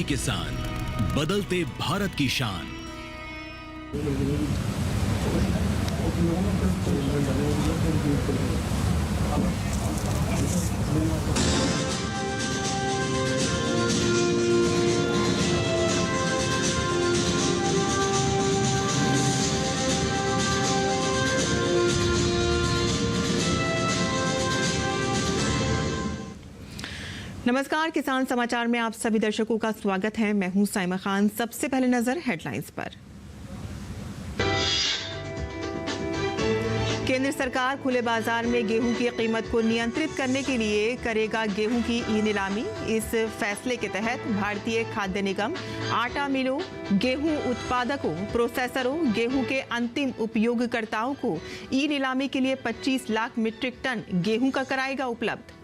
किसान, बदलते भारत की शान। नमस्कार, किसान समाचार में आप सभी दर्शकों का स्वागत है। मैं हूं साइमा खान। सबसे पहले नजर हेडलाइंस पर। केंद्र सरकार खुले बाजार में गेहूं की कीमत को नियंत्रित करने के लिए करेगा गेहूं की ई नीलामी। इस फैसले के तहत भारतीय खाद्य निगम आटा मिलों, गेहूं उत्पादकों, प्रोसेसरों, गेहूं के अंतिम उपयोगकर्ताओं को ई नीलामी के लिए 25 लाख मीट्रिक टन गेहूं का कराएगा उपलब्ध।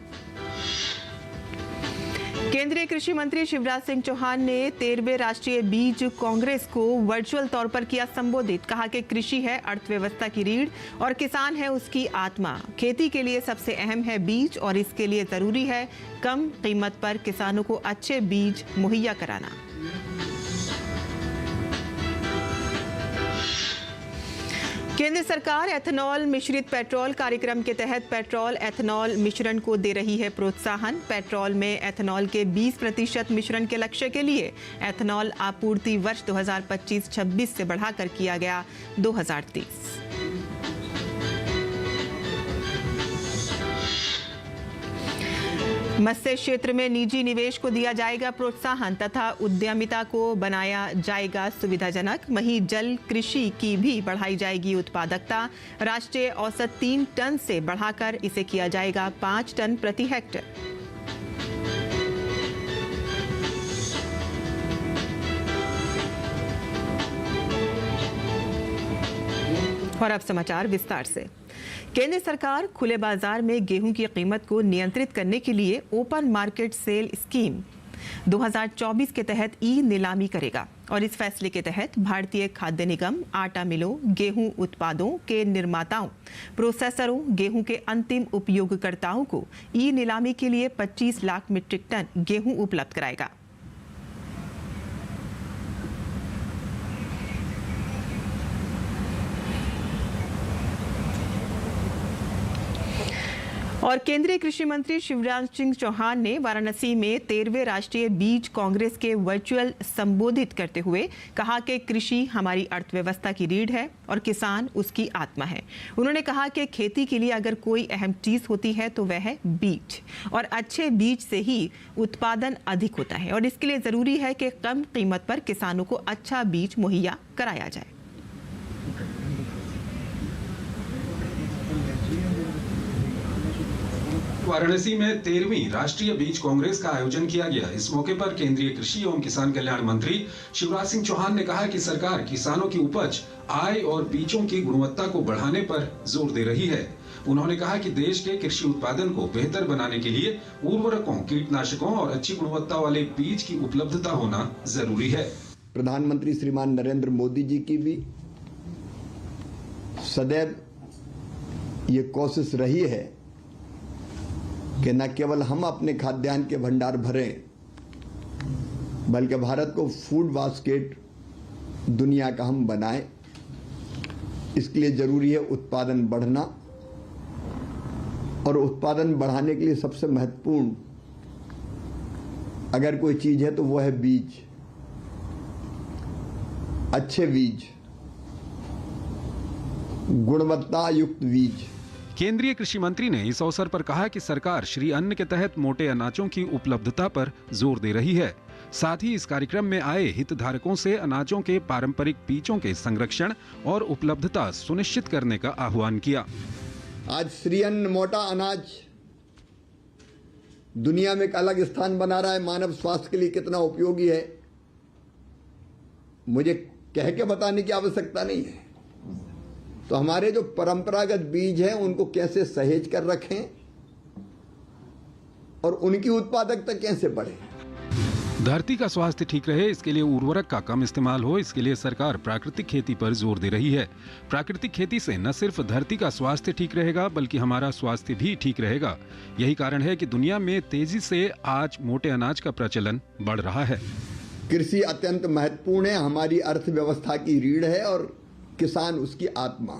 केंद्रीय कृषि मंत्री शिवराज सिंह चौहान ने 13वें राष्ट्रीय बीज कांग्रेस को वर्चुअल तौर पर किया संबोधित। कहा कि कृषि है अर्थव्यवस्था की रीढ़ और किसान है उसकी आत्मा। खेती के लिए सबसे अहम है बीज और इसके लिए जरूरी है कम कीमत पर किसानों को अच्छे बीज मुहैया कराना। केंद्र सरकार एथेनॉल मिश्रित पेट्रोल कार्यक्रम के तहत पेट्रोल एथेनॉल मिश्रण को दे रही है प्रोत्साहन। पेट्रोल में एथेनॉल के 20% मिश्रण के लक्ष्य के लिए एथेनॉल आपूर्ति वर्ष 2025-26 से बढ़ाकर किया गया 2030। मत्स्य क्षेत्र में निजी निवेश को दिया जाएगा प्रोत्साहन तथा उद्यमिता को बनाया जाएगा सुविधाजनक। वहीं जल कृषि की भी बढ़ाई जाएगी उत्पादकता। राष्ट्रीय औसत 3 टन से बढ़ाकर इसे किया जाएगा 5 टन प्रति हेक्टेयर। और अब समाचार विस्तार से। केंद्र सरकार खुले बाजार में गेहूं की कीमत को नियंत्रित करने के लिए ओपन मार्केट सेल स्कीम 2024 के तहत ई नीलामी करेगा और इस फैसले के तहत भारतीय खाद्य निगम आटा मिलों, गेहूं उत्पादों के निर्माताओं, प्रोसेसरों, गेहूं के अंतिम उपयोगकर्ताओं को ई नीलामी के लिए 25 लाख मीट्रिक टन गेहूं उपलब्ध कराएगा। और केंद्रीय कृषि मंत्री शिवराज सिंह चौहान ने वाराणसी में 13वें राष्ट्रीय बीज कांग्रेस के वर्चुअल संबोधित करते हुए कहा कि कृषि हमारी अर्थव्यवस्था की रीढ़ है और किसान उसकी आत्मा है। उन्होंने कहा कि खेती के लिए अगर कोई अहम चीज होती है तो वह है बीज और अच्छे बीज से ही उत्पादन अधिक होता है और इसके लिए जरूरी है कि कम कीमत पर किसानों को अच्छा बीज मुहैया कराया जाए। वाराणसी में 13वीं राष्ट्रीय बीज कांग्रेस का आयोजन किया गया। इस मौके पर केंद्रीय कृषि एवं किसान कल्याण मंत्री शिवराज सिंह चौहान ने कहा कि सरकार किसानों की उपज, आय और बीजों की गुणवत्ता को बढ़ाने पर जोर दे रही है। उन्होंने कहा कि देश के कृषि उत्पादन को बेहतर बनाने के लिए उर्वरकों, कीटनाशकों और अच्छी गुणवत्ता वाले बीज की उपलब्धता होना जरूरी है। प्रधानमंत्री श्रीमान नरेंद्र मोदी जी की भी सदैव ये कोशिश रही है कि न केवल हम अपने खाद्यान्न के भंडार भरें, बल्कि भारत को फूड बास्केट दुनिया का हम बनाएं। इसके लिए जरूरी है उत्पादन बढ़ना और उत्पादन बढ़ाने के लिए सबसे महत्वपूर्ण अगर कोई चीज है तो वो है बीज। अच्छे बीज, गुणवत्ता युक्त बीज। केंद्रीय कृषि मंत्री ने इस अवसर पर कहा कि सरकार श्री अन्न के तहत मोटे अनाजों की उपलब्धता पर जोर दे रही है। साथ ही इस कार्यक्रम में आए हितधारकों से अनाजों के पारंपरिक बीजों के संरक्षण और उपलब्धता सुनिश्चित करने का आह्वान किया। आज श्री अन्न मोटा अनाज दुनिया में एक अलग स्थान बना रहा है। मानव स्वास्थ्य के लिए कितना उपयोगी है मुझे कह के बताने की आवश्यकता नहीं है। तो हमारे जो परंपरागत बीज हैं उनको कैसे सहेज कर रखें और उनकी उत्पादकता कैसे बढ़े। धरती का स्वास्थ्य ठीक रहे, इसके लिए उर्वरक का कम इस्तेमाल हो, इसके लिए सरकार प्राकृतिक खेती पर जोर दे रही है। प्राकृतिक खेती से न सिर्फ धरती का स्वास्थ्य ठीक रहेगा बल्कि हमारा स्वास्थ्य भी ठीक रहेगा। यही कारण है कि दुनिया में तेजी से आज मोटे अनाज का प्रचलन बढ़ रहा है। कृषि अत्यंत महत्वपूर्ण है, हमारी अर्थव्यवस्था की रीढ़ है और किसान उसकी आत्मा।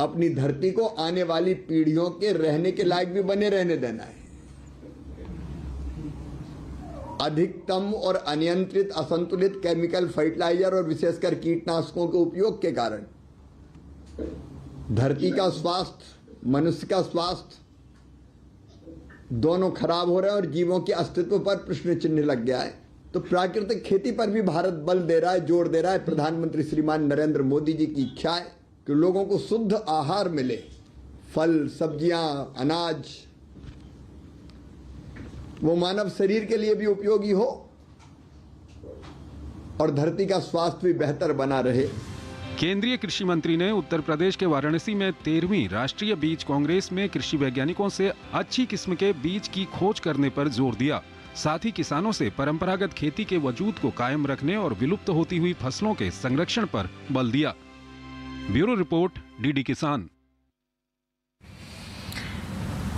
अपनी धरती को आने वाली पीढ़ियों के रहने के लायक भी बने रहने देना है। अधिकतम और अनियंत्रित असंतुलित केमिकल फर्टिलाइजर और विशेषकर कीटनाशकों के उपयोग के कारण धरती का स्वास्थ्य, मनुष्य का स्वास्थ्य दोनों खराब हो रहे हैं और जीवों के अस्तित्व पर प्रश्न चिन्ह लग गया है। तो प्राकृतिक खेती पर भी भारत बल दे रहा है, जोर दे रहा है। प्रधानमंत्री श्रीमान नरेंद्र मोदी जी की इच्छा है कि लोगों को शुद्ध आहार मिले, फल, सब्जियां, अनाज, वो मानव शरीर के लिए भी उपयोगी हो और धरती का स्वास्थ्य भी बेहतर बना रहे। केंद्रीय कृषि मंत्री ने उत्तर प्रदेश के वाराणसी में 13वीं राष्ट्रीय बीज कांग्रेस में कृषि वैज्ञानिकों से अच्छी किस्म के बीज की खोज करने पर जोर दिया। साथ ही किसानों से परंपरागत खेती के वजूद को कायम रखने और विलुप्त होती हुई फसलों के संरक्षण पर बल दिया। ब्यूरो रिपोर्ट, डीडी किसान।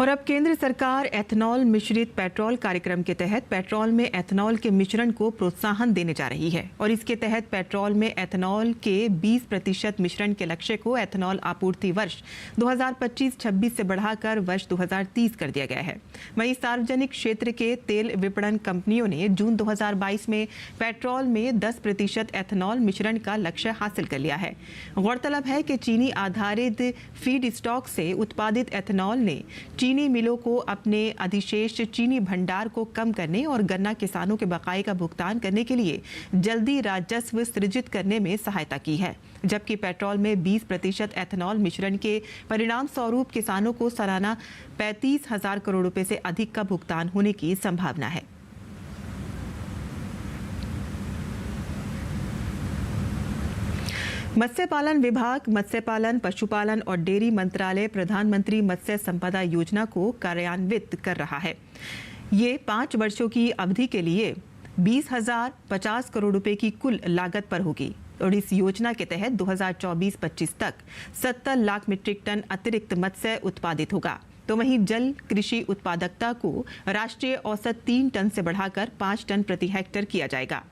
और अब केंद्र सरकार एथनॉल मिश्रित पेट्रोल कार्यक्रम के तहत पेट्रोल में एथनॉल के मिश्रण को प्रोत्साहन देने जा रही है और इसके तहत पेट्रोल में एथनॉल के 20% मिश्रण के लक्ष्य को एथनॉल आपूर्ति वर्ष 2025-26 से बढ़ाकर वर्ष 2030 कर दिया गया है। वहीं सार्वजनिक क्षेत्र के तेल विपणन कंपनियों ने जून 2022 में पेट्रोल में 10% एथनॉल मिश्रण का लक्ष्य हासिल कर लिया है। गौरतलब है कि चीनी आधारित फीड स्टॉक से उत्पादित एथनॉल ने चीनी मिलों को अपने अधिशेष चीनी भंडार को कम करने और गन्ना किसानों के बकाये का भुगतान करने के लिए जल्दी राजस्व सृजित करने में सहायता की है, जबकि पेट्रोल में 20% एथनॉल मिश्रण के परिणाम स्वरूप किसानों को सालाना 35,000 करोड़ रुपए से अधिक का भुगतान होने की संभावना है। मत्स्य पालन विभाग मत्स्य पालन, पशुपालन और डेयरी मंत्रालय प्रधानमंत्री मत्स्य संपदा योजना को कार्यान्वित कर रहा है। ये 5 वर्षों की अवधि के लिए 20,050 करोड़ रुपए की कुल लागत पर होगी और इस योजना के तहत 2024-25 तक 70 लाख मीट्रिक टन अतिरिक्त मत्स्य उत्पादित होगा। तो वहीं जल कृषि उत्पादकता को राष्ट्रीय औसत 3 टन से बढ़ाकर 5 टन प्रति हेक्टेयर किया जाएगा।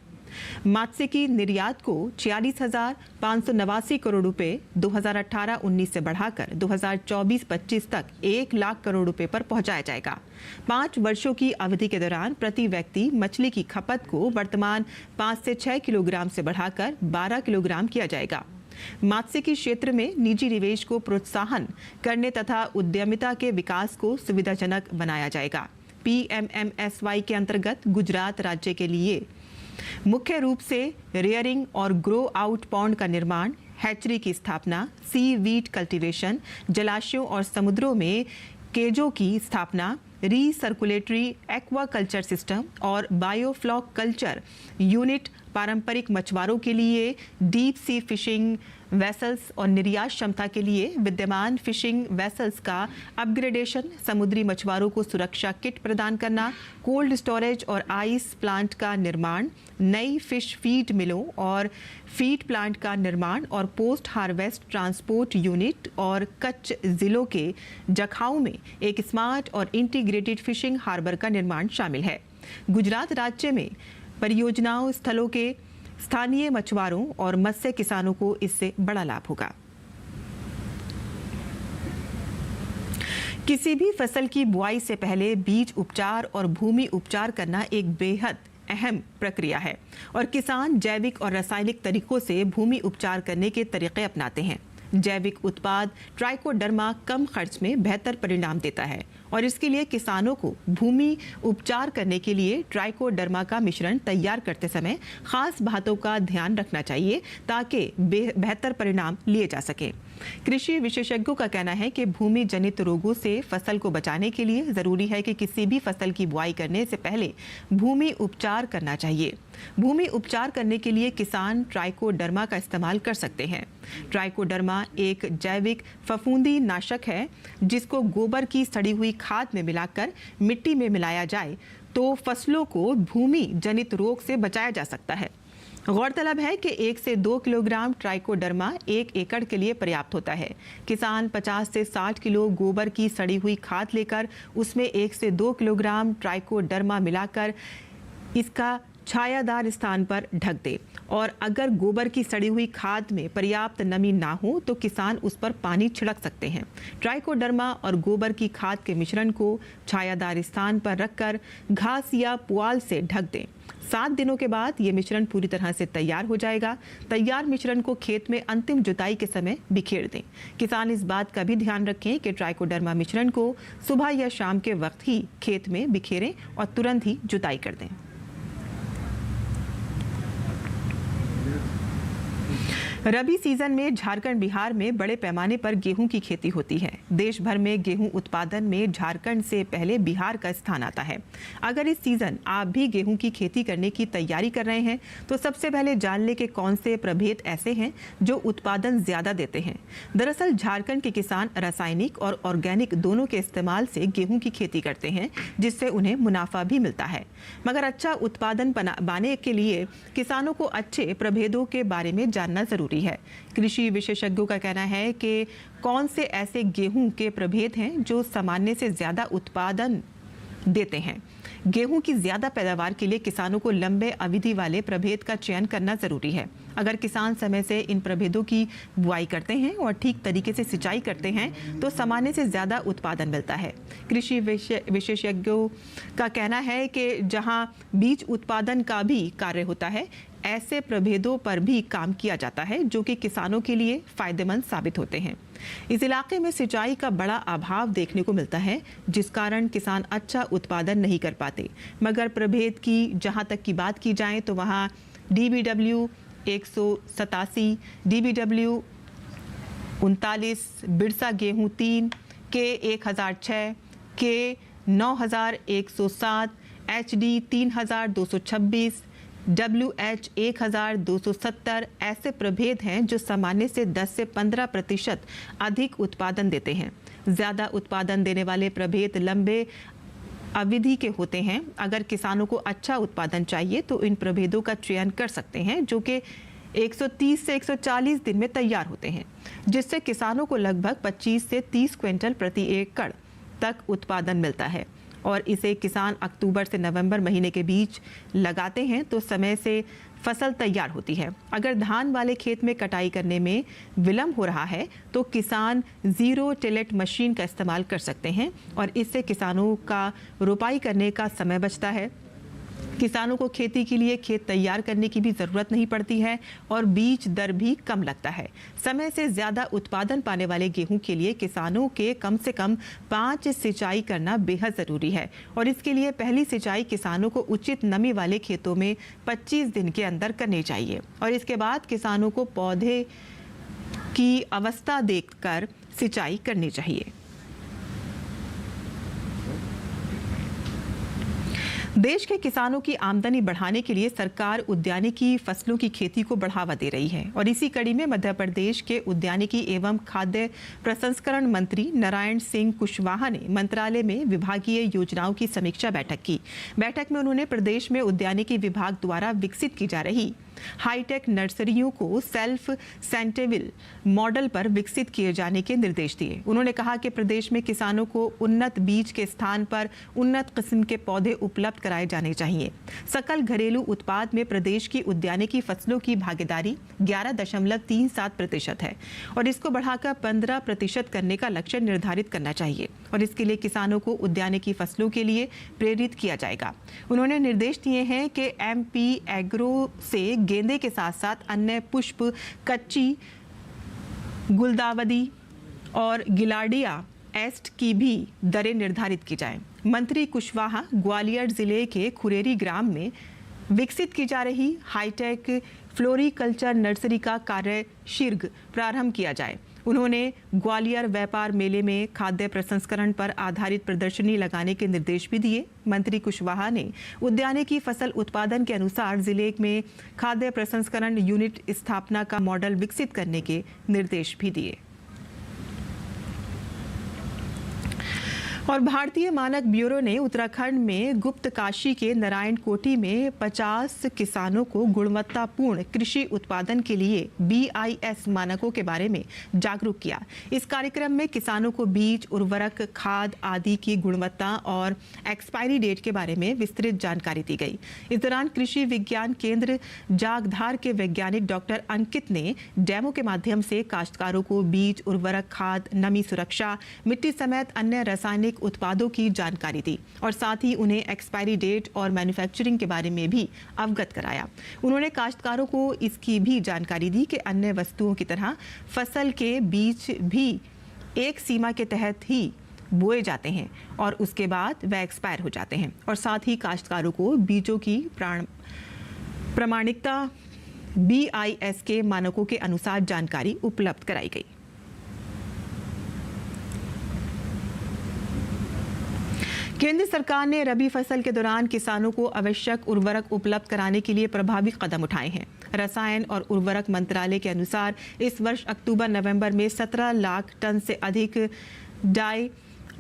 मात्स्यिकी निर्यात को 46,589 करोड़ रुपए 2018-19 से बढ़ाकर 2024-25 तक 1 लाख करोड़ रुपए पर पहुंचाया जाएगा। 5 वर्षों की अवधि के दौरान प्रति व्यक्ति मछली की खपत को वर्तमान 5 से 6 किलोग्राम से बढ़ाकर 12 किलोग्राम किया जाएगा। मात्स्यिकी क्षेत्र में निजी निवेश को प्रोत्साहन करने तथा उद्यमिता के विकास को सुविधाजनक बनाया जाएगा। PMMSY के अंतर्गत गुजरात राज्य के लिए मुख्य रूप से रेयरिंग और ग्रो आउट पॉन्ड का निर्माण, हैचरी की स्थापना, सी वीड कल्टीवेशन, जलाशयों और समुद्रों में केजों की स्थापना, रीसर्कुलेटरी एक्वाकल्चर सिस्टम और बायोफ्लॉक कल्चर यूनिट, पारंपरिक मछुआरों के लिए डीप सी फिशिंग वेसल्स और निर्यात क्षमता के लिए विद्यमान फिशिंग वेसल्स का अपग्रेडेशन, समुद्री मछुआरों को सुरक्षा किट प्रदान करना, कोल्ड स्टोरेज और आइस प्लांट का निर्माण, नई फिश फीड मिलों और फीड प्लांट का निर्माण और पोस्ट हार्वेस्ट ट्रांसपोर्ट यूनिट और कच्छ जिलों के जखाऊ में एक स्मार्ट और इंटीग्रेटेड फिशिंग हार्बर का निर्माण शामिल है। गुजरात राज्य में परियोजनाओं स्थलों के स्थानीय मछुआरों और मत्स्य किसानों को इससे बड़ा लाभ होगा। किसी भी फसल की बुआई से पहले बीज उपचार और भूमि उपचार करना एक बेहद अहम प्रक्रिया है और किसान जैविक और रासायनिक तरीकों से भूमि उपचार करने के तरीके अपनाते हैं। जैविक उत्पाद ट्राइकोडर्मा कम खर्च में बेहतर परिणाम देता है और इसके लिए किसानों को भूमि उपचार करने के लिए ट्राइकोडर्मा का मिश्रण तैयार करते समय खास बातों का ध्यान रखना चाहिए ताकि बेहतर परिणाम लिए जा सके। कृषि विशेषज्ञों का कहना है कि भूमि जनित रोगों से फसल को बचाने के लिए जरूरी है कि किसी भी फसल की बुआई करने से पहले भूमि उपचार करना चाहिए। भूमि उपचार करने के लिए किसान ट्राइकोडर्मा का इस्तेमाल कर सकते हैं। ट्राइकोडर्मा एक जैविक फफूंदी नाशक है जिसको गोबर की सड़ी हुई खाद में मिलाकर मिट्टी में मिलाया जाए तो फसलों को भूमि जनित रोग से बचाया जा सकता है। गौरतलब है कि 1 से 2 किलोग्राम ट्राइकोडर्मा 1 एकड़ के लिए पर्याप्त होता है। किसान 50 से 60 किलो गोबर की सड़ी हुई खाद लेकर उसमें 1 से 2 किलोग्राम ट्राइकोडर्मा मिलाकर इसका छायादार स्थान पर ढक दें और अगर गोबर की सड़ी हुई खाद में पर्याप्त नमी ना हो तो किसान उस पर पानी छिड़क सकते हैं। ट्राइकोडर्मा और गोबर की खाद के मिश्रण को छायादार स्थान पर रखकर घास या पुआल से ढक दें। 7 दिनों के बाद ये मिश्रण पूरी तरह से तैयार हो जाएगा। तैयार मिश्रण को खेत में अंतिम जुताई के समय बिखेर दें। किसान इस बात का भी ध्यान रखें कि ट्राइकोडर्मा मिश्रण को सुबह या शाम के वक्त ही खेत में बिखेरें और तुरंत ही जुताई कर दें। रबी सीजन में झारखंड बिहार में बड़े पैमाने पर गेहूं की खेती होती है। देश भर में गेहूं उत्पादन में झारखंड से पहले बिहार का स्थान आता है। अगर इस सीजन आप भी गेहूं की खेती करने की तैयारी कर रहे हैं तो सबसे पहले जान लें कि कौन से प्रभेद ऐसे हैं जो उत्पादन ज्यादा देते हैं। दरअसल झारखंड के किसान रासायनिक और ऑर्गेनिक दोनों के इस्तेमाल से गेहूं की खेती करते हैं, जिससे उन्हें मुनाफा भी मिलता है। मगर अच्छा उत्पादन पाने के लिए किसानों को अच्छे प्रभेदों के बारे में जानना जरूरी है। कृषि विशेषज्ञों का कहना है कि कौन से ऐसे गेहूं के प्रभेद हैं जो सामान्य से ज्यादा उत्पादन देते हैं। गेहूं की ज्यादा पैदावार के लिए किसानों को लंबे अवधि वाले प्रभेद का चयन करना जरूरी है। अगर किसान समय से इन प्रभेदों की बुआई करते हैं और ठीक तरीके से सिंचाई करते हैं तो सामान्य से ज्यादा उत्पादन मिलता है। कृषि विशेषज्ञों का कहना है कि जहां बीज उत्पादन का भी कार्य होता है, ऐसे प्रभेदों पर भी काम किया जाता है जो कि किसानों के लिए फायदेमंद साबित होते हैं। इस इलाके में सिंचाई का बड़ा अभाव देखने को मिलता है, जिस कारण किसान अच्छा उत्पादन नहीं कर पाते। मगर प्रभेद की जहां तक की बात की जाए तो वहां DBW 187, DBW 39, बिरसा गेहूं 3, K 1006, K 9107, HD 3226, WH 1270 ऐसे प्रभेद हैं जो सामान्य से 10 से 15% अधिक उत्पादन देते हैं। ज़्यादा उत्पादन देने वाले प्रभेद लंबे अवधि के होते हैं। अगर किसानों को अच्छा उत्पादन चाहिए तो इन प्रभेदों का चयन कर सकते हैं, जो कि 130 से 140 दिन में तैयार होते हैं, जिससे किसानों को लगभग 25 से 30 क्विंटल प्रति एकड़ तक उत्पादन मिलता है। और इसे किसान अक्टूबर से नवंबर महीने के बीच लगाते हैं तो समय से फसल तैयार होती है। अगर धान वाले खेत में कटाई करने में विलंब हो रहा है तो किसान जीरो टिलेट मशीन का इस्तेमाल कर सकते हैं और इससे किसानों का रुपाई करने का समय बचता है। किसानों को खेती के लिए खेत तैयार करने की भी ज़रूरत नहीं पड़ती है और बीज दर भी कम लगता है। समय से ज़्यादा उत्पादन पाने वाले गेहूं के लिए किसानों के कम से कम 5 सिंचाई करना बेहद ज़रूरी है और इसके लिए पहली सिंचाई किसानों को उचित नमी वाले खेतों में 25 दिन के अंदर करनी चाहिए और इसके बाद किसानों को पौधे की अवस्था देखकर सिंचाई करनी चाहिए। देश के किसानों की आमदनी बढ़ाने के लिए सरकार उद्यानिकी फसलों की खेती को बढ़ावा दे रही है और इसी कड़ी में मध्य प्रदेश के उद्यानिकी एवं खाद्य प्रसंस्करण मंत्री नारायण सिंह कुशवाहा ने मंत्रालय में विभागीय योजनाओं की समीक्षा बैठक की। बैठक में उन्होंने प्रदेश में उद्यानिकी विभाग द्वारा विकसित की जा रही हाईटेक नर्सरियों को सेल्फ सेंटेबल मॉडल पर विकसित किए जाने के निर्देश दिए। उन्होंने कहा कि प्रदेश में किसानों को उन्नत बीज के स्थान पर उन्नत किस्म के पौधे उपलब्ध कराए जाने चाहिए। सकल घरेलू उत्पाद में प्रदेश की उद्यानिकी फसलों की भागीदारी 11.37% है और इसको बढ़ाकर 15% करने का लक्ष्य निर्धारित करना चाहिए और इसके लिए किसानों को उद्यानिकी फसलों के लिए प्रेरित किया जाएगा। उन्होंने निर्देश दिए हैं कि MP एग्रो से गेंदे के साथ साथ अन्य पुष्प, कच्ची, गुलदावदी और गिलाडिया एस्ट की भी दरें निर्धारित की जाएं। मंत्री कुशवाहा ग्वालियर जिले के खुरेरी ग्राम में विकसित की जा रही हाईटेक फ्लोरिकल्चर नर्सरी का कार्य शीघ्र प्रारंभ किया जाए। उन्होंने ग्वालियर व्यापार मेले में खाद्य प्रसंस्करण पर आधारित प्रदर्शनी लगाने के निर्देश भी दिए। मंत्री कुशवाहा ने उद्यानिकी फसल उत्पादन के अनुसार जिले में खाद्य प्रसंस्करण यूनिट स्थापना का मॉडल विकसित करने के निर्देश भी दिए। और भारतीय मानक ब्यूरो ने उत्तराखंड में गुप्तकाशी के नारायण कोटी में 50 किसानों को गुणवत्तापूर्ण कृषि उत्पादन के लिए BIS मानकों के बारे में जागरूक किया। इस कार्यक्रम में किसानों को बीज, उर्वरक, खाद आदि की गुणवत्ता और एक्सपायरी डेट के बारे में विस्तृत जानकारी दी गई। इस दौरान कृषि विज्ञान केंद्र जागधार के वैज्ञानिक डॉक्टर अंकित ने डेमो के माध्यम से काश्तकारों को बीज, उर्वरक, खाद, नमी सुरक्षा, मिट्टी समेत अन्य रासायनिक उत्पादों की जानकारी दी और साथ ही उन्हें एक्सपायरी डेट और मैन्युफैक्चरिंग के बारे में भी अवगत कराया। उन्होंने काश्तकारों को इसकी भी जानकारी दी कि अन्य वस्तुओं की तरह फसल के बीज भी एक सीमा के तहत ही बोए जाते हैं और उसके बाद वह एक्सपायर हो जाते हैं और साथ ही काश्तकारों को बीजों की प्रामाणिकता BIS के मानकों के अनुसार जानकारी उपलब्ध कराई गई। केंद्र सरकार ने रबी फसल के दौरान किसानों को आवश्यक उर्वरक उपलब्ध कराने के लिए प्रभावी कदम उठाए हैं। रसायन और उर्वरक मंत्रालय के अनुसार इस वर्ष अक्टूबर-नवंबर में 17 लाख टन से अधिक डाई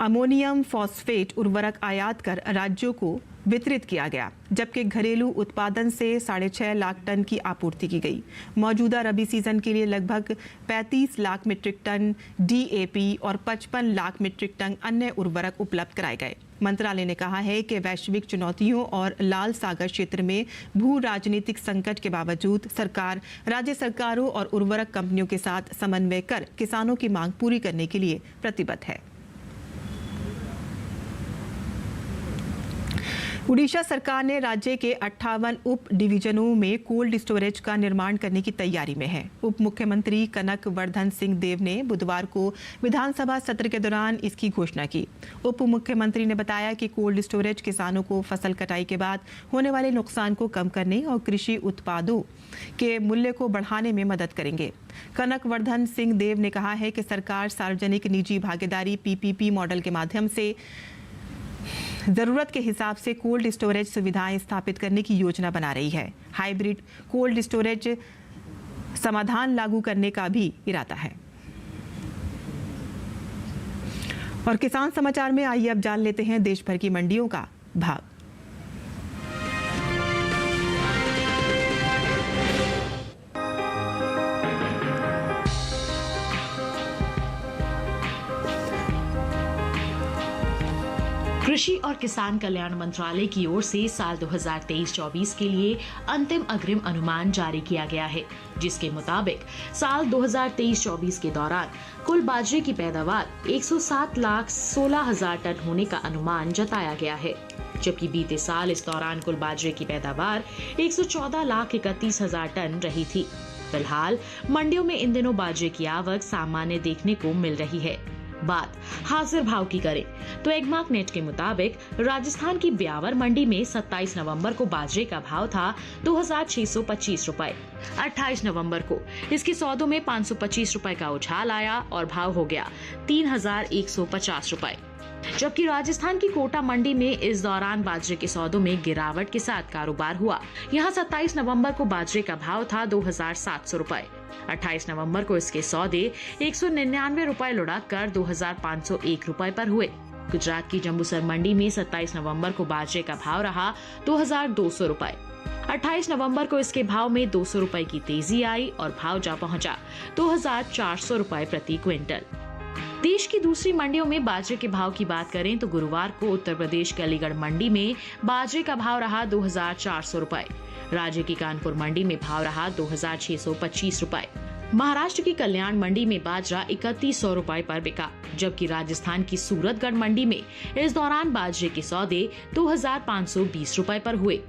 अमोनियम फॉस्फेट उर्वरक आयात कर राज्यों को वितरित किया गया, जबकि घरेलू उत्पादन से 6.5 लाख टन की आपूर्ति की गई। मौजूदा रबी सीजन के लिए लगभग 35 लाख मीट्रिक टन DAP और 55 लाख मीट्रिक टन अन्य उर्वरक उपलब्ध कराए गए। मंत्रालय ने कहा है कि वैश्विक चुनौतियों और लाल सागर क्षेत्र में भू राजनीतिक संकट के बावजूद सरकार राज्य सरकारों और उर्वरक कंपनियों के साथ समन्वय कर किसानों की मांग पूरी करने के लिए प्रतिबद्ध है। उड़ीसा सरकार ने राज्य के 58 उप डिवीजनों में कोल्ड स्टोरेज का निर्माण करने की तैयारी में है। उप मुख्यमंत्री कनक वर्धन सिंह देव ने बुधवार को विधानसभा सत्र के दौरान इसकी घोषणा की। उप मुख्यमंत्री ने बताया कि कोल्ड स्टोरेज किसानों को फसल कटाई के बाद होने वाले नुकसान को कम करने और कृषि उत्पादों के मूल्य को बढ़ाने में मदद करेंगे। कनक वर्धन सिंह देव ने कहा है कि सरकार सार्वजनिक निजी भागीदारी PPP मॉडल के माध्यम से जरूरत के हिसाब से कोल्ड स्टोरेज सुविधाएं स्थापित करने की योजना बना रही है। हाइब्रिड कोल्ड स्टोरेज समाधान लागू करने का भी इरादा है। और किसान समाचार में आइए अब जान लेते हैं देश भर की मंडियों का भाव। कृषि और किसान कल्याण मंत्रालय की ओर से साल 2023-24 के लिए अंतिम अग्रिम अनुमान जारी किया गया है, जिसके मुताबिक साल 2023-24 के दौरान कुल बाजरे की पैदावार 107,16,000 टन होने का अनुमान जताया गया है, जबकि बीते साल इस दौरान कुल बाजरे की पैदावार 114,31,000 टन रही थी। फिलहाल मंडियों में इन दिनों बाजरे की आवक सामान्य देखने को मिल रही है। बात हाजिर भाव की करें तो एगमार्क नेट के मुताबिक राजस्थान की ब्यावर मंडी में 27 नवंबर को बाजरे का भाव था 2,625 रुपए। 28 नवंबर को इसके सौदों में 525 रुपए का उछाल आया और भाव हो गया 3,150 रुपए। जबकि राजस्थान की कोटा मंडी में इस दौरान बाजरे के सौदों में गिरावट के साथ कारोबार हुआ। यहाँ 27 नवंबर को बाजरे का भाव था 2,700 रुपए। 28 नवंबर को इसके सौदे 199 रुपए लुढ़ककर 2,501 रुपए पर हुए। गुजरात की जंबूसर मंडी में 27 नवंबर को बाजरे का भाव रहा 2,200 रुपए। 28 नवंबर को इसके भाव में 200 रुपए की तेजी आई और भाव जा पहुंचा 2,400 रुपए प्रति क्विंटल। देश की दूसरी मंडियों में बाजरे के भाव की बात करें तो गुरुवार को उत्तर प्रदेश के अलीगढ़ मंडी में बाजरे का भाव रहा 2,400 रुपए। राज्य की कानपुर मंडी में भाव रहा 2,625 रुपए। महाराष्ट्र की कल्याण मंडी में बाजरा 3,100 रुपए पर बिका, जबकि राजस्थान की सूरतगढ़ मंडी में इस दौरान बाजरे के सौदे 2,520 रुपए पर हुए।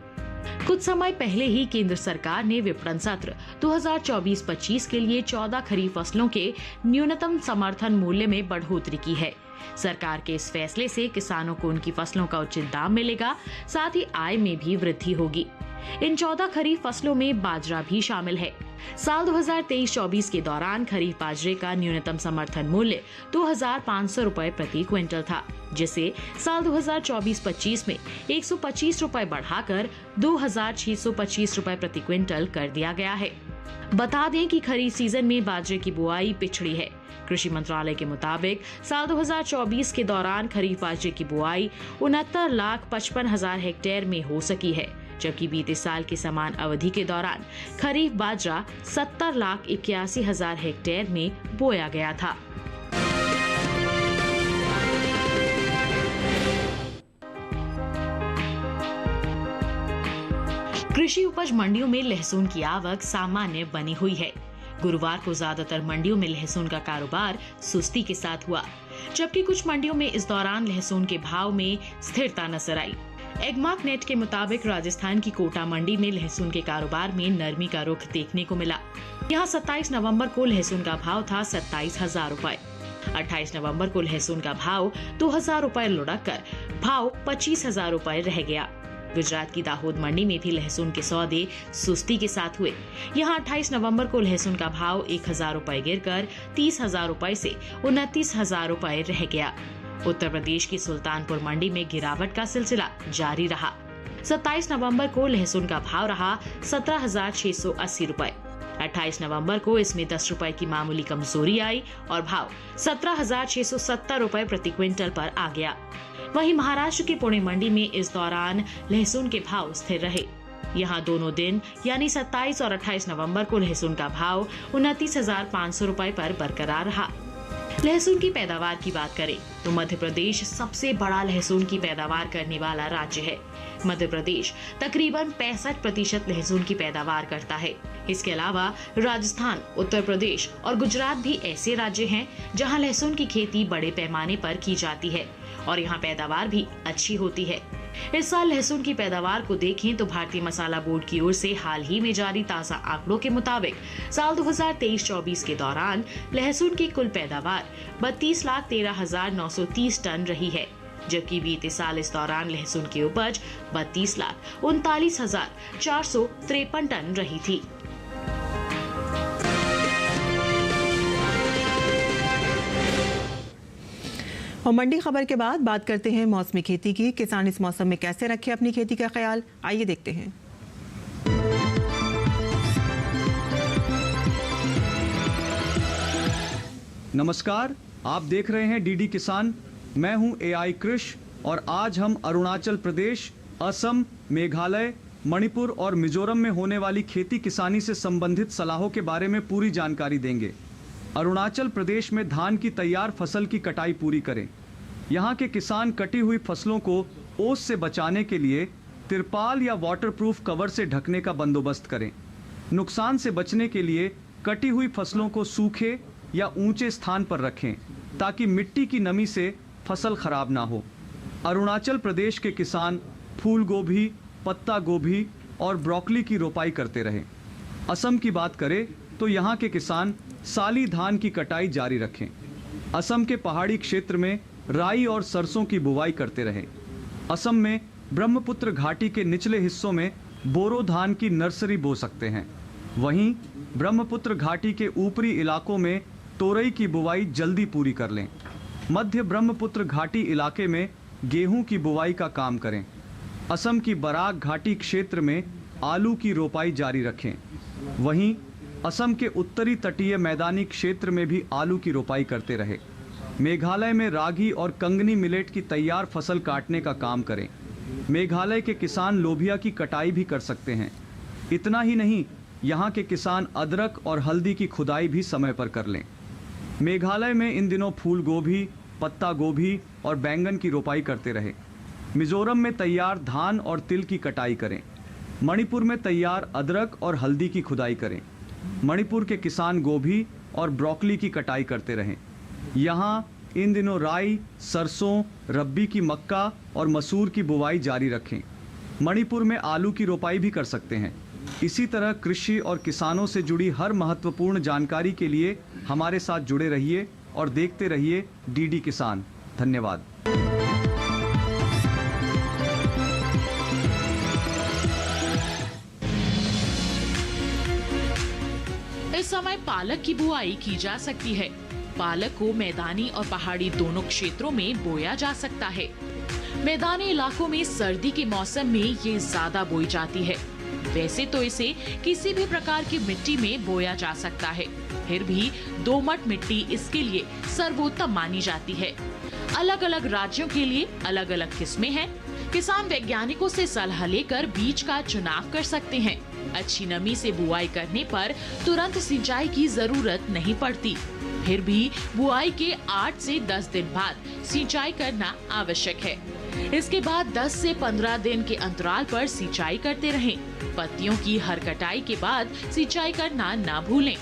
कुछ समय पहले ही केंद्र सरकार ने विपणन सत्र 2024-25 के लिए 14 खरीफ फसलों के न्यूनतम समर्थन मूल्य में बढ़ोतरी की है। सरकार के इस फैसले से किसानों को उनकी फसलों का उचित दाम मिलेगा, साथ ही आय में भी वृद्धि होगी। इन 14 खरीफ फसलों में बाजरा भी शामिल है। साल 2023-24 के दौरान खरीफ बाजरे का न्यूनतम समर्थन मूल्य 2,500 रुपए प्रति क्विंटल था, जिसे साल 2024-25 में 125 रुपए बढ़ाकर 2,625 रुपए प्रति क्विंटल कर दिया गया है। बता दें कि खरीफ सीजन में बाजरे की बुआई पिछड़ी है। कृषि मंत्रालय के मुताबिक साल 2024 के दौरान खरीफ बाजरे की बुआई 69,55,000 हेक्टेयर में हो सकी है, जबकि बीते साल के समान अवधि के दौरान खरीफ बाजरा 70,81,000 हेक्टेयर में बोया गया था। कृषि उपज मंडियों में लहसुन की आवक सामान्य बनी हुई है। गुरुवार को ज्यादातर मंडियों में लहसुन का कारोबार सुस्ती के साथ हुआ, जबकि कुछ मंडियों में इस दौरान लहसुन के भाव में स्थिरता नजर आई। एगमार्क नेट के मुताबिक राजस्थान की कोटा मंडी में लहसुन के कारोबार में नरमी का रुख देखने को मिला। यहाँ 27 नवंबर को लहसुन का भाव था 27,000 रुपए। 28 नवंबर को लहसुन का भाव 2,000 रुपए लुढ़क कर भाव 25,000 रुपए रह गया। गुजरात की दाहोद मंडी में भी लहसुन के सौदे सुस्ती के साथ हुए। यहाँ 28 नवंबर को लहसुन का भाव 1,000 रुपए गिरकर 30,000 रुपए से 29,000 रुपए रह गया। उत्तर प्रदेश की सुल्तानपुर मंडी में गिरावट का सिलसिला जारी रहा। 27 नवंबर को लहसुन का भाव रहा 17,680 रुपए। 28 नवंबर को इसमें 10 रुपए की मामूली कमजोरी आई और भाव 17,670 रुपए प्रति क्विंटल पर आ गया। वहीं महाराष्ट्र की पुणे मंडी में इस दौरान लहसुन के भाव स्थिर रहे। यहाँ दोनों दिन यानी 27 और 28 नवंबर को लहसुन का भाव 29,500 रुपए पर बरकरार रहा। लहसुन की पैदावार की बात करें तो मध्य प्रदेश सबसे बड़ा लहसुन की पैदावार करने वाला राज्य है। मध्य प्रदेश तकरीबन 65% लहसुन की पैदावार करता है। इसके अलावा राजस्थान, उत्तर प्रदेश और गुजरात भी ऐसे राज्य हैं जहां लहसुन की खेती बड़े पैमाने पर की जाती है और यहां पैदावार भी अच्छी होती है। इस साल लहसुन की पैदावार को देखें तो भारतीय मसाला बोर्ड की ओर से हाल ही में जारी ताजा आंकड़ों के मुताबिक साल 2023-24 के दौरान लहसुन की कुल पैदावार 32,13,930 टन रही है, जबकि बीते साल इस दौरान लहसुन की उपज 32,39,453 टन रही थी। और मंडी खबर के बाद बात करते हैं मौसमी खेती की। किसान इस मौसम में कैसे रखें अपनी खेती का ख्याल, आइए देखते हैं। नमस्कार, आप देख रहे हैं डीडी किसान। मैं हूं AI कृष और आज हम अरुणाचल प्रदेश, असम, मेघालय, मणिपुर और मिजोरम में होने वाली खेती किसानी से संबंधित सलाहों के बारे में पूरी जानकारी देंगे। अरुणाचल प्रदेश में धान की तैयार फसल की कटाई पूरी करें। यहाँ के किसान कटी हुई फसलों को ओस से बचाने के लिए तिरपाल या वाटरप्रूफ कवर से ढकने का बंदोबस्त करें। नुकसान से बचने के लिए कटी हुई फसलों को सूखे या ऊंचे स्थान पर रखें ताकि मिट्टी की नमी से फसल खराब ना हो। अरुणाचल प्रदेश के किसान फूल गोभी, पत्ता गोभी और ब्रोकली की रोपाई करते रहें। असम की बात करें तो यहाँ के किसान साली धान की कटाई जारी रखें। असम के पहाड़ी क्षेत्र में राई और सरसों की बुवाई करते रहें। असम में ब्रह्मपुत्र घाटी के निचले हिस्सों में बोरो धान की नर्सरी बो सकते हैं। वहीं ब्रह्मपुत्र घाटी के ऊपरी इलाकों में तोरई की बुवाई जल्दी पूरी कर लें। मध्य ब्रह्मपुत्र घाटी इलाके में गेहूं की बुवाई का काम करें। असम की बराक घाटी क्षेत्र में आलू की रोपाई जारी रखें। वहीं असम के उत्तरी तटीय मैदानी क्षेत्र में भी आलू की रोपाई करते रहे। मेघालय में रागी और कंगनी मिलेट की तैयार फसल काटने का काम करें। मेघालय के किसान लोबिया की कटाई भी कर सकते हैं। इतना ही नहीं, यहाँ के किसान अदरक और हल्दी की खुदाई भी समय पर कर लें। मेघालय में इन दिनों फूल गोभी, पत्ता गोभी और बैंगन की रोपाई करते रहे। मिजोरम में तैयार धान और तिल की कटाई करें। मणिपुर में तैयार अदरक और हल्दी की खुदाई करें। मणिपुर के किसान गोभी और ब्रोकली की कटाई करते रहें। यहाँ इन दिनों राई, सरसों, रब्बी की मक्का और मसूर की बुवाई जारी रखें। मणिपुर में आलू की रोपाई भी कर सकते हैं। इसी तरह कृषि और किसानों से जुड़ी हर महत्वपूर्ण जानकारी के लिए हमारे साथ जुड़े रहिए और देखते रहिए डीडी किसान। धन्यवाद। इस समय पालक की बुआई की जा सकती है। पालक को मैदानी और पहाड़ी दोनों क्षेत्रों में बोया जा सकता है। मैदानी इलाकों में सर्दी के मौसम में ये ज्यादा बोई जाती है। वैसे तो इसे किसी भी प्रकार की मिट्टी में बोया जा सकता है, फिर भी दोमट मिट्टी इसके लिए सर्वोत्तम मानी जाती है। अलग अलग राज्यों के लिए अलग अलग किस्में हैं। किसान वैज्ञानिकों से सलाह लेकर बीज का चुनाव कर सकते हैं। अच्छी नमी से बुआई करने पर तुरंत सिंचाई की जरूरत नहीं पड़ती, फिर भी बुआई के 8 से 10 दिन बाद सिंचाई करना आवश्यक है। इसके बाद 10 से 15 दिन के अंतराल पर सिंचाई करते रहें। पत्तियों की हर कटाई के बाद सिंचाई करना ना भूलें।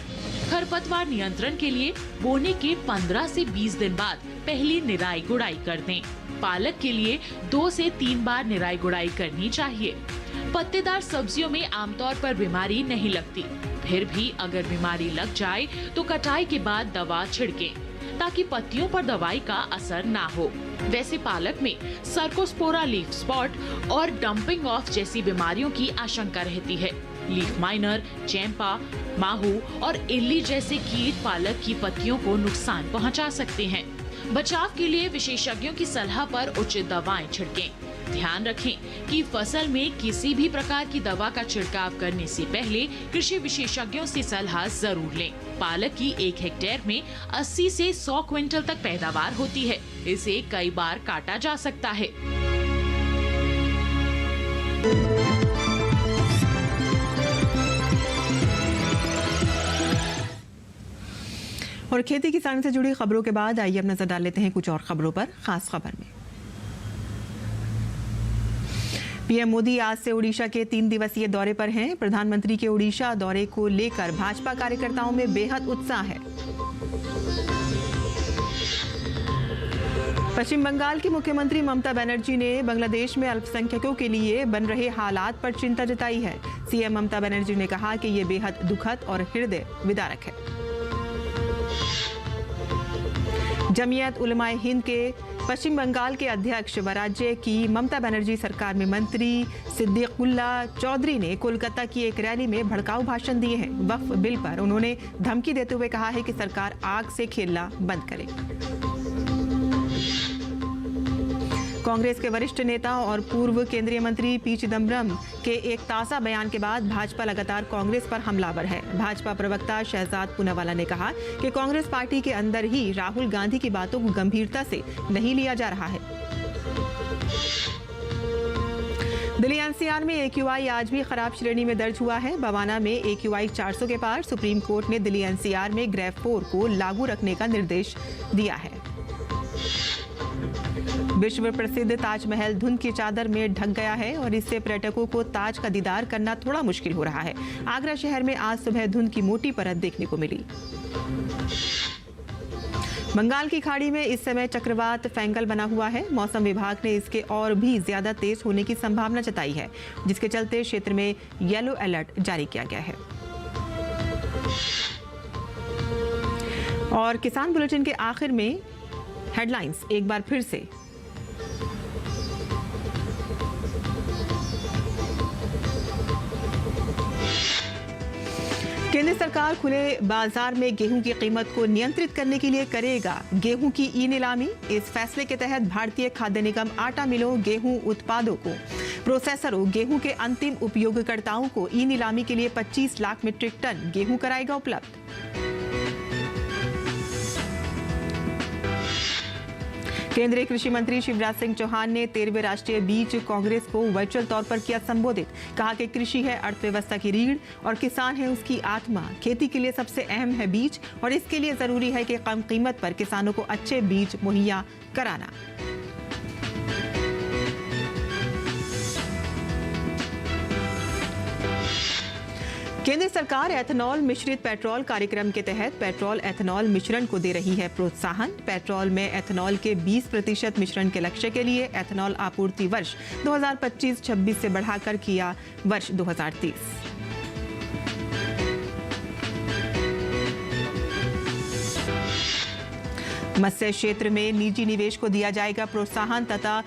खरपतवार नियंत्रण के लिए बोने के 15 से 20 दिन बाद पहली निराई गुड़ाई कर दें। पालक के लिए 2 से 3 बार निराई गुड़ाई करनी चाहिए। पत्तेदार सब्जियों में आमतौर पर बीमारी नहीं लगती, फिर भी अगर बीमारी लग जाए तो कटाई के बाद दवा छिड़कें ताकि पत्तियों पर दवाई का असर ना हो। वैसे पालक में सर्कोस्पोरा लीफ स्पॉट और डंपिंग ऑफ जैसी बीमारियों की आशंका रहती है। लीफ माइनर, चैंपा, माहू और इल्ली जैसे कीट पालक की पत्तियों को नुकसान पहुंचा सकते हैं। बचाव के लिए विशेषज्ञों की सलाह पर उचित दवाएं छिड़कें। ध्यान रखें कि फसल में किसी भी प्रकार की दवा का छिड़काव करने से पहले कृषि विशेषज्ञों से सलाह जरूर लें। पालक की 1 हेक्टेयर में 80 से 100 क्विंटल तक पैदावार होती है। इसे कई बार काटा जा सकता है। और खेती किसानी से जुड़ी खबरों के बाद आइए अब नजर डाल लेते हैं कुछ और खबरों पर। खास खबर में पीएम मोदी आज से ओडिशा के 3 दिवसीय दौरे पर हैं। प्रधानमंत्री के ओडिशा दौरे को लेकर भाजपा कार्यकर्ताओं में बेहद उत्साह है। पश्चिम बंगाल की मुख्यमंत्री ममता बनर्जी ने बांग्लादेश में अल्पसंख्यकों के लिए बन रहे हालात पर चिंता जताई है। सीएम ममता बनर्जी ने कहा कि ये बेहद दुखद और हृदय विदारक है। जमीयत उलमाए हिंद के पश्चिम बंगाल के अध्यक्ष व राज्य की ममता बनर्जी सरकार में मंत्री सिद्दीकुल्ला चौधरी ने कोलकाता की एक रैली में भड़काऊ भाषण दिए हैं। वक्फ बिल पर उन्होंने धमकी देते हुए कहा है कि सरकार आग से खेलना बंद करे। कांग्रेस के वरिष्ठ नेता और पूर्व केंद्रीय मंत्री पी चिदम्बरम के एक ताज़ा बयान के बाद भाजपा लगातार कांग्रेस पर हमलावर है। भाजपा प्रवक्ता शहजाद पूनावाला ने कहा कि कांग्रेस पार्टी के अंदर ही राहुल गांधी की बातों को गंभीरता से नहीं लिया जा रहा है। दिल्ली एनसीआर में AQI आज भी खराब श्रेणी में दर्ज हुआ है। बवाना में AQI 400 के पार। सुप्रीम कोर्ट ने दिल्ली एनसीआर में ग्रेड 4 को लागू रखने का निर्देश दिया है। विश्व प्रसिद्ध ताजमहल धुंध की चादर में ढक गया है और इससे पर्यटकों को ताज का दीदार करना थोड़ा मुश्किल हो रहा है। आगरा शहर में आज सुबह धुंध की मोटी परत देखने को मिली। बंगाल की खाड़ी में इस समय चक्रवात फेंगल बना हुआ है। मौसम विभाग ने इसके और भी ज्यादा तेज होने की संभावना जताई है, जिसके चलते क्षेत्र में येलो अलर्ट जारी किया गया है। और किसान बुलेटिन के आखिर में हेडलाइंस एक बार फिर से। केंद्र सरकार खुले बाजार में गेहूं की कीमत को नियंत्रित करने के लिए करेगा गेहूं की ई नीलामी। इस फैसले के तहत भारतीय खाद्य निगम आटा मिलों, गेहूं उत्पादों को प्रोसेसरों, गेहूं के अंतिम उपयोगकर्ताओं को ई नीलामी के लिए 25 लाख मीट्रिक टन गेहूं कराएगा उपलब्ध। केंद्रीय कृषि मंत्री शिवराज सिंह चौहान ने 13वें राष्ट्रीय बीज कांग्रेस को वर्चुअल तौर पर किया संबोधित। कहा कि कृषि है अर्थव्यवस्था की रीढ़ और किसान है उसकी आत्मा। खेती के लिए सबसे अहम है बीज और इसके लिए जरूरी है कि कम कीमत पर किसानों को अच्छे बीज मुहैया कराना। केंद्र सरकार एथेनॉल मिश्रित पेट्रोल कार्यक्रम के तहत पेट्रोल एथेनॉल मिश्रण को दे रही है प्रोत्साहन। पेट्रोल में एथेनॉल के 20% मिश्रण के लक्ष्य के लिए एथेनॉल आपूर्ति वर्ष 2025-26 से बढ़ाकर किया वर्ष 2030। मत्स्य क्षेत्र में निजी निवेश को दिया जाएगा प्रोत्साहन तथा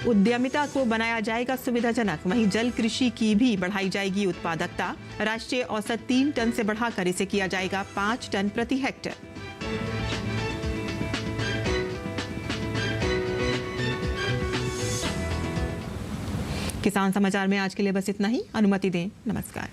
उद्यमिता को बनाया जाएगा सुविधाजनक। वहीं जल कृषि की भी बढ़ाई जाएगी उत्पादकता। राष्ट्रीय औसत 3 टन से बढ़ाकर इसे किया जाएगा 5 टन प्रति हेक्टेयर। किसान समाचार में आज के लिए बस इतना ही। अनुमति दें, नमस्कार।